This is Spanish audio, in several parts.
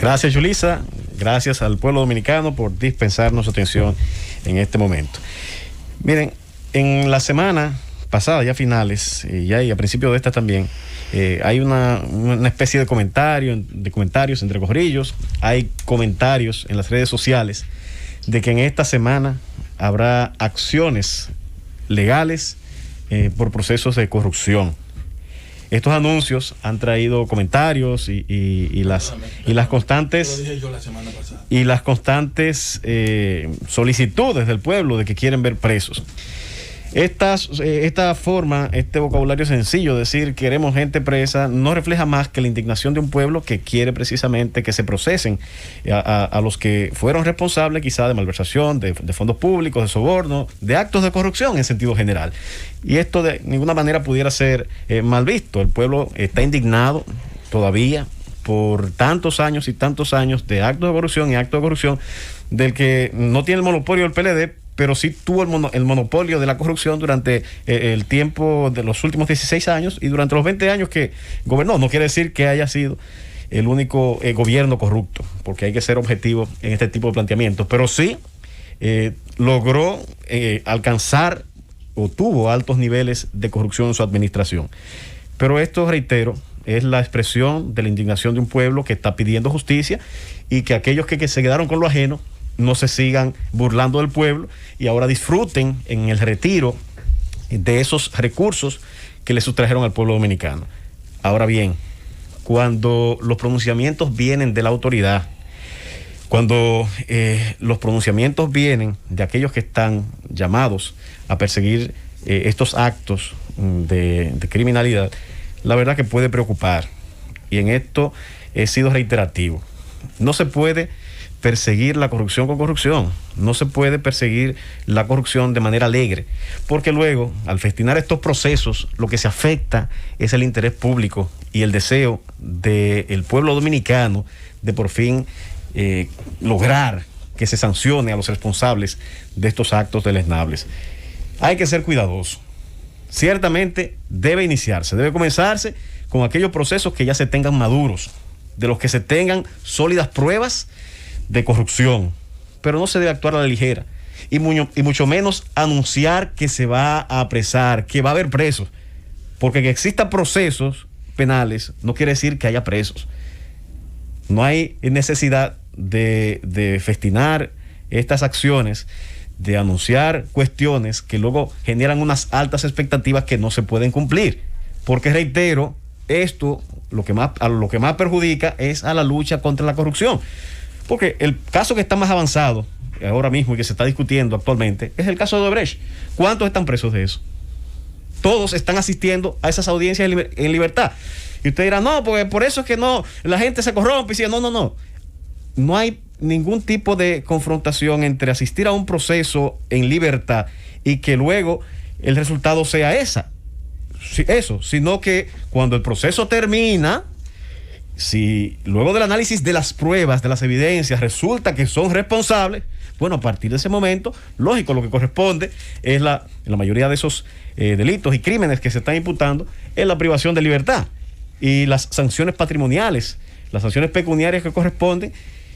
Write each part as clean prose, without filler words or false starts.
Gracias, Yulisa. Gracias al pueblo dominicano por dispensarnos su atención en este momento. Miren, en la semana pasada, ya a finales, y a principios de esta también, hay una especie de comentarios entre corrillos. Hay comentarios en las redes sociales de que en esta semana habrá acciones legales por procesos de corrupción. Estos anuncios han traído comentarios y las constantes solicitudes del pueblo de que quieren ver presos. Esta forma, este vocabulario sencillo, decir queremos gente presa, no refleja más que la indignación de un pueblo que quiere precisamente que se procesen a los que fueron responsables quizá de malversación, de fondos públicos, de soborno, de actos de corrupción en sentido general. Y esto de ninguna manera pudiera ser mal visto. El pueblo está indignado todavía por tantos años y tantos años de actos de corrupción y actos de corrupción del que no tiene el monopolio el PLD, pero sí tuvo el monopolio de la corrupción durante el tiempo de los últimos 16 años y durante los 20 años que gobernó. No quiere decir que haya sido el único gobierno corrupto, porque hay que ser objetivo en este tipo de planteamientos, pero sí logró alcanzar o tuvo altos niveles de corrupción en su administración. Pero esto, reitero, es la expresión de la indignación de un pueblo que está pidiendo justicia y que aquellos que se quedaron con lo ajeno no se sigan burlando del pueblo y ahora disfruten en el retiro de esos recursos que le sustrajeron al pueblo dominicano. Ahora bien, cuando los pronunciamientos vienen de la autoridad, cuando los pronunciamientos vienen de aquellos que están llamados a perseguir estos actos de criminalidad, la verdad que puede preocupar, y en esto he sido reiterativo. No se puede perseguir la corrupción con corrupción, no se puede perseguir la corrupción de manera alegre, porque luego, al festinar estos procesos, lo que se afecta es el interés público y el deseo del pueblo dominicano de por fin lograr que se sancione a los responsables de estos actos deleznables. Hay que ser cuidadoso. Ciertamente debe comenzarse con aquellos procesos que ya se tengan maduros, de los que se tengan sólidas pruebas de corrupción, pero no se debe actuar a la ligera y mucho menos anunciar que se va a apresar, que va a haber presos, porque que existan procesos penales no quiere decir que haya presos. No hay necesidad de festinar estas acciones, de anunciar cuestiones que luego generan unas altas expectativas que no se pueden cumplir, porque reitero, esto lo que más perjudica es a la lucha contra la corrupción. Porque el caso que está más avanzado ahora mismo y que se está discutiendo actualmente es el caso de Odebrecht. ¿Cuántos están presos de eso? Todos están asistiendo a esas audiencias en libertad. Y usted dirá, no, porque por eso es que no, la gente se corrompe. Y dice, no. No hay ningún tipo de confrontación entre asistir a un proceso en libertad y que luego el resultado sea eso, sino que cuando el proceso termina, si luego del análisis de las pruebas, de las evidencias, resulta que son responsables, bueno, a partir de ese momento, lógico, lo que corresponde es en la mayoría de esos delitos y crímenes que se están imputando, es la privación de libertad y las sanciones patrimoniales, las sanciones pecuniarias que corresponden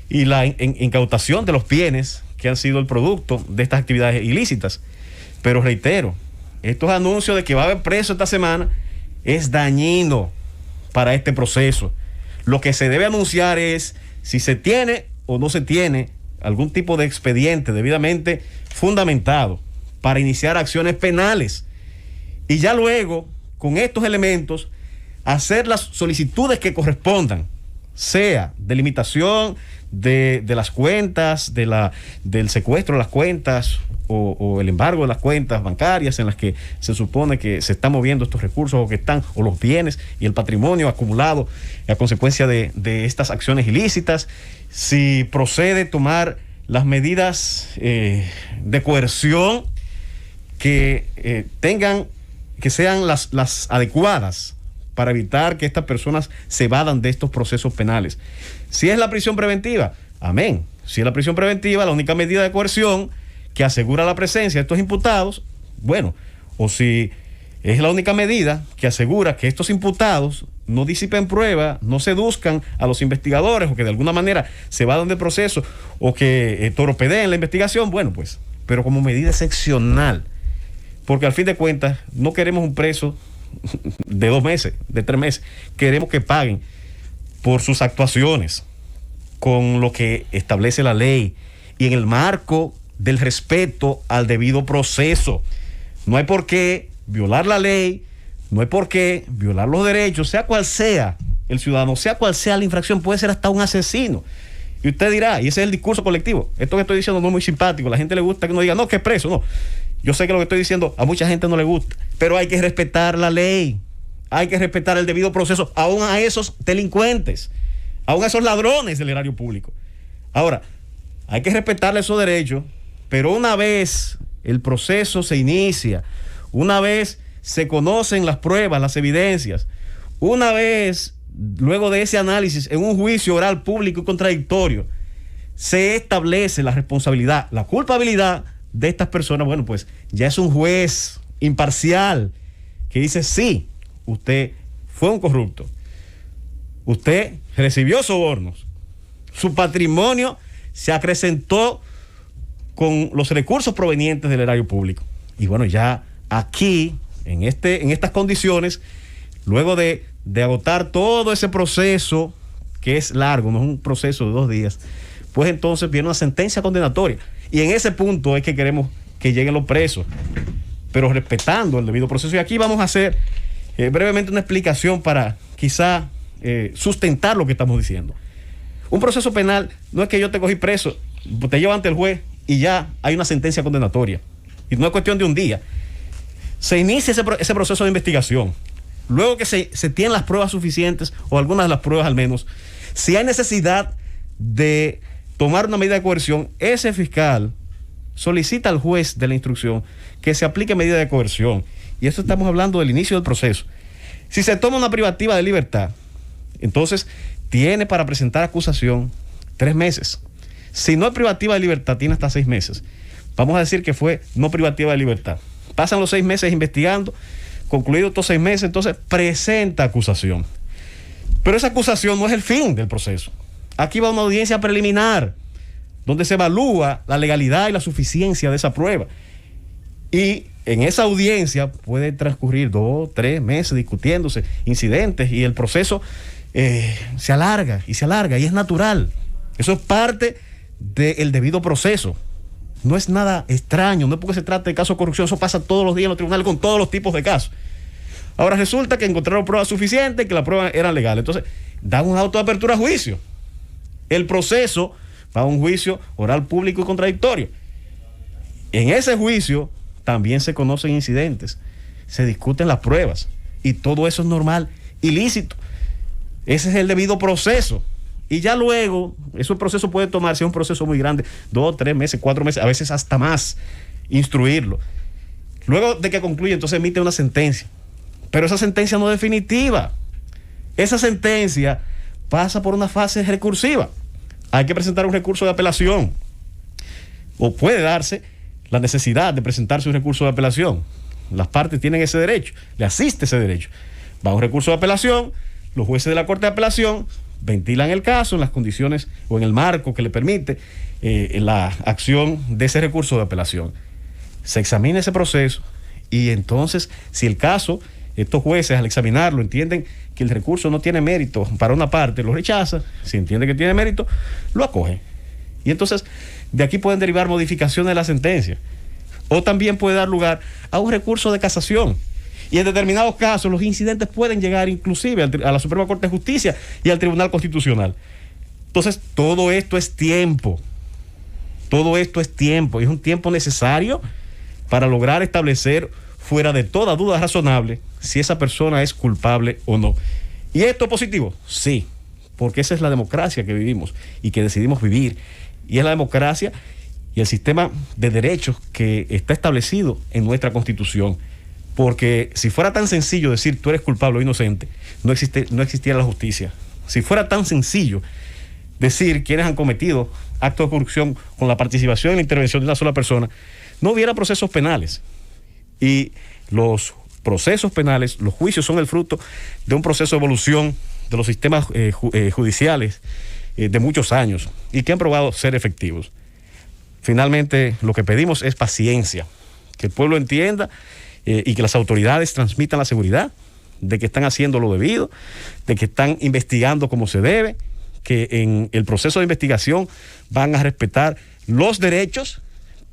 y la incautación de los bienes que han sido el producto de estas actividades ilícitas. Pero reitero, estos anuncios de que va a haber preso esta semana es dañino para este proceso. Lo que se debe anunciar es si se tiene o no se tiene algún tipo de expediente debidamente fundamentado para iniciar acciones penales. Y ya luego, con estos elementos, hacer las solicitudes que correspondan, sea de limitación de las cuentas, del secuestro de las cuentas o el embargo de las cuentas bancarias en las que se supone que se están moviendo estos recursos o los bienes y el patrimonio acumulado a consecuencia de estas acciones ilícitas. Si procede tomar las medidas de coerción que sean las adecuadas para evitar que estas personas se evadan de estos procesos penales. Si es la prisión preventiva, amén. Si es la prisión preventiva, la única medida de coerción que asegura la presencia de estos imputados, bueno, o si es la única medida que asegura que estos imputados no disipen pruebas, no seduzcan a los investigadores o que de alguna manera se vayan del proceso o que torpedeen la investigación, bueno, pues, pero como medida excepcional, porque al fin de cuentas no queremos un preso de 2 meses, de 3 meses, queremos que paguen por sus actuaciones con lo que establece la ley y en el marco del respeto al debido proceso. No hay por qué violar la ley, no hay por qué violar los derechos, sea cual sea el ciudadano, sea cual sea la infracción, puede ser hasta un asesino. Y usted dirá, y ese es el discurso colectivo, esto que estoy diciendo no es muy simpático, a la gente le gusta que uno diga, no, que es preso, no. Yo sé que lo que estoy diciendo a mucha gente no le gusta, pero hay que respetar la ley, hay que respetar el debido proceso, aún a esos delincuentes, aún a esos ladrones del erario público. Ahora, hay que respetarle esos derechos, pero una vez el proceso se inicia, una vez se conocen las pruebas, las evidencias, una vez, luego de ese análisis, en un juicio oral público y contradictorio, se establece la responsabilidad, la culpabilidad de estas personas, bueno, pues ya es un juez imparcial que dice, sí, usted fue un corrupto, usted recibió sobornos, su patrimonio se acrecentó con los recursos provenientes del erario público. Y bueno, ya aquí, en estas condiciones, luego de agotar todo ese proceso, que es largo, no es un proceso de 2 días, pues entonces viene una sentencia condenatoria. Y en ese punto es que queremos que lleguen los presos, pero respetando el debido proceso. Y aquí vamos a hacer brevemente una explicación para quizá sustentar lo que estamos diciendo. Un proceso penal no es que yo te cogí preso, te llevo ante el juez y ya hay una sentencia condenatoria. Y no es cuestión de un día. Se inicia ese proceso de investigación. Luego que se tienen las pruebas suficientes, o algunas de las pruebas al menos, si hay necesidad de tomar una medida de coerción, ese fiscal solicita al juez de la instrucción que se aplique medida de coerción. Y eso estamos hablando del inicio del proceso. Si se toma una privativa de libertad, entonces tiene para presentar acusación 3 meses. Si no es privativa de libertad, tiene hasta 6 meses. Vamos a decir que fue no privativa de libertad. Pasan los 6 meses investigando, concluidos estos 6 meses, entonces presenta acusación. Pero esa acusación no es el fin del proceso. Aquí va una audiencia preliminar, donde se evalúa la legalidad y la suficiencia de esa prueba. Y en esa audiencia puede transcurrir 2, 3 meses discutiéndose incidentes y el proceso se alarga y es natural. Eso es parte del debido proceso. No es nada extraño, no es porque se trate de caso de corrupción, eso pasa todos los días en los tribunales con todos los tipos de casos. Ahora resulta que encontraron pruebas suficientes, que las pruebas eran legales. Entonces, dan un auto de apertura a juicio. El proceso va a un juicio oral público y contradictorio. En ese juicio también se conocen incidentes, se discuten las pruebas y todo eso es normal, ilícito. Ese es el debido proceso. Y ya luego, ese proceso puede tomarse, un proceso muy grande, 2, 3 meses, 4 meses, a veces hasta más, instruirlo. Luego de que concluye, entonces emite una sentencia. Pero esa sentencia no es definitiva. Esa sentencia pasa por una fase recursiva. Hay que presentar un recurso de apelación. O puede darse la necesidad de presentarse un recurso de apelación. Las partes tienen ese derecho, le asiste ese derecho. Va un recurso de apelación, los jueces de la Corte de Apelación ventilan el caso en las condiciones o en el marco que le permite la acción de ese recurso de apelación. Se examina ese proceso y entonces, si el caso, estos jueces al examinarlo entienden que el recurso no tiene mérito para una parte, lo rechaza. Si entiende que tiene mérito, lo acoge. Y entonces, de aquí pueden derivar modificaciones de la sentencia. O también puede dar lugar a un recurso de casación. Y en determinados casos los incidentes pueden llegar inclusive a la Suprema Corte de Justicia y al Tribunal Constitucional. Entonces, todo esto es tiempo. Todo esto es tiempo. Y es un tiempo necesario para lograr establecer fuera de toda duda razonable si esa persona es culpable o no. ¿Y esto es positivo? Sí, porque esa es la democracia que vivimos y que decidimos vivir. Y es la democracia y el sistema de derechos que está establecido en nuestra Constitución. Porque si fuera tan sencillo decir tú eres culpable o inocente, no existiera la justicia. Si fuera tan sencillo decir quiénes han cometido actos de corrupción con la participación y la intervención de una sola persona, no hubiera procesos penales. Y los procesos penales, los juicios son el fruto de un proceso de evolución de los sistemas judiciales de muchos años y que han probado ser efectivos. Finalmente, lo que pedimos es paciencia, que el pueblo entienda y que las autoridades transmitan la seguridad de que están haciendo lo debido, de que están investigando como se debe, que en el proceso de investigación van a respetar los derechos,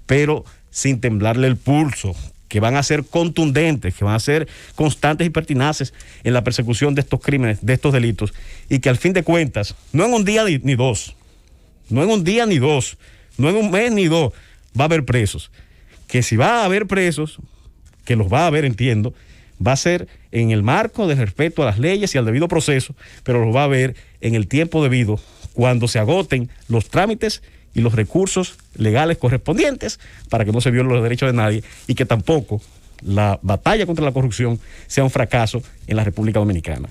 pero sin temblarle el pulso, que van a ser contundentes, que van a ser constantes y pertinaces en la persecución de estos crímenes, de estos delitos, y que al fin de cuentas, no en un día ni dos, no en un día ni dos, no en un mes ni dos, va a haber presos. Que si va a haber presos, que los va a haber, entiendo, va a ser en el marco del respeto a las leyes y al debido proceso, pero los va a haber en el tiempo debido, cuando se agoten los trámites y los recursos legales correspondientes para que no se violen los derechos de nadie y que tampoco la batalla contra la corrupción sea un fracaso en la República Dominicana.